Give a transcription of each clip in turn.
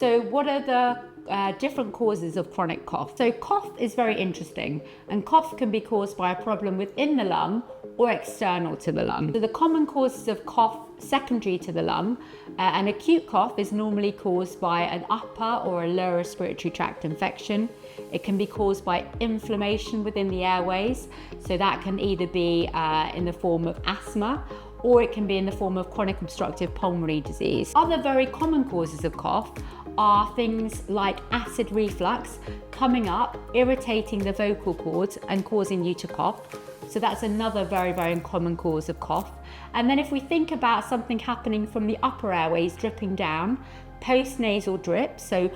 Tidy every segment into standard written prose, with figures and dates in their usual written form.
So what are the different causes of chronic cough? So cough is very interesting, and cough can be caused by a problem within the lung or external to the lung. So the common causes of cough secondary to the lung, an acute cough is normally caused by an upper or a lower respiratory tract infection. It can be caused by inflammation within the airways, so that can either be in the form of asthma, or it can be in the form of chronic obstructive pulmonary disease. Other very common causes of cough are things like acid reflux coming up, irritating the vocal cords and causing you to cough. So that's another very, very common cause of cough. And then if we think about something happening from the upper airways dripping down, post-nasal drip, so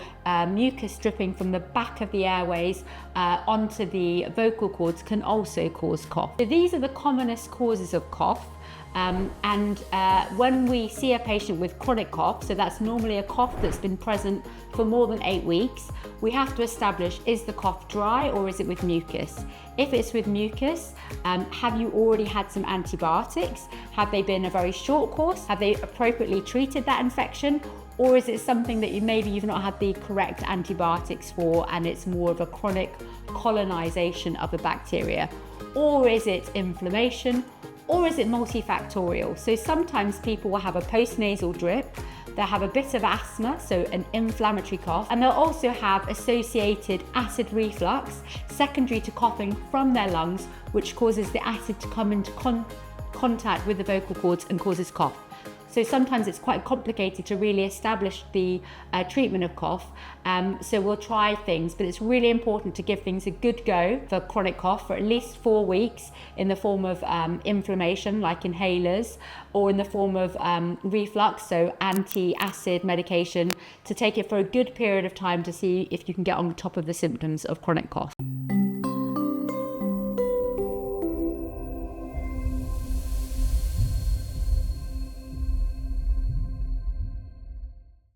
mucus dripping from the back of the airways onto the vocal cords can also cause cough. So these are the commonest causes of cough. When we see a patient with chronic cough, so that's normally a cough that's been present for more than 8 weeks, we have to establish, is the cough dry or is it with mucus? If it's with mucus, have you already had some antibiotics? Have they been a very short course? Have they appropriately treated that infection? Or is it something that you've not had the correct antibiotics for and it's more of a chronic colonization of a bacteria? Or is it inflammation? Or is it multifactorial? So sometimes people will have a postnasal drip, they'll have a bit of asthma, so an inflammatory cough, and they'll also have associated acid reflux secondary to coughing from their lungs, which causes the acid to come into contact with the vocal cords and causes cough. So sometimes it's quite complicated to really establish the treatment of cough. So we'll try things, but it's really important to give things a good go for chronic cough for at least 4 weeks in the form of inflammation like inhalers, or in the form of reflux, so anti-acid medication, to take it for a good period of time to see if you can get on top of the symptoms of chronic cough.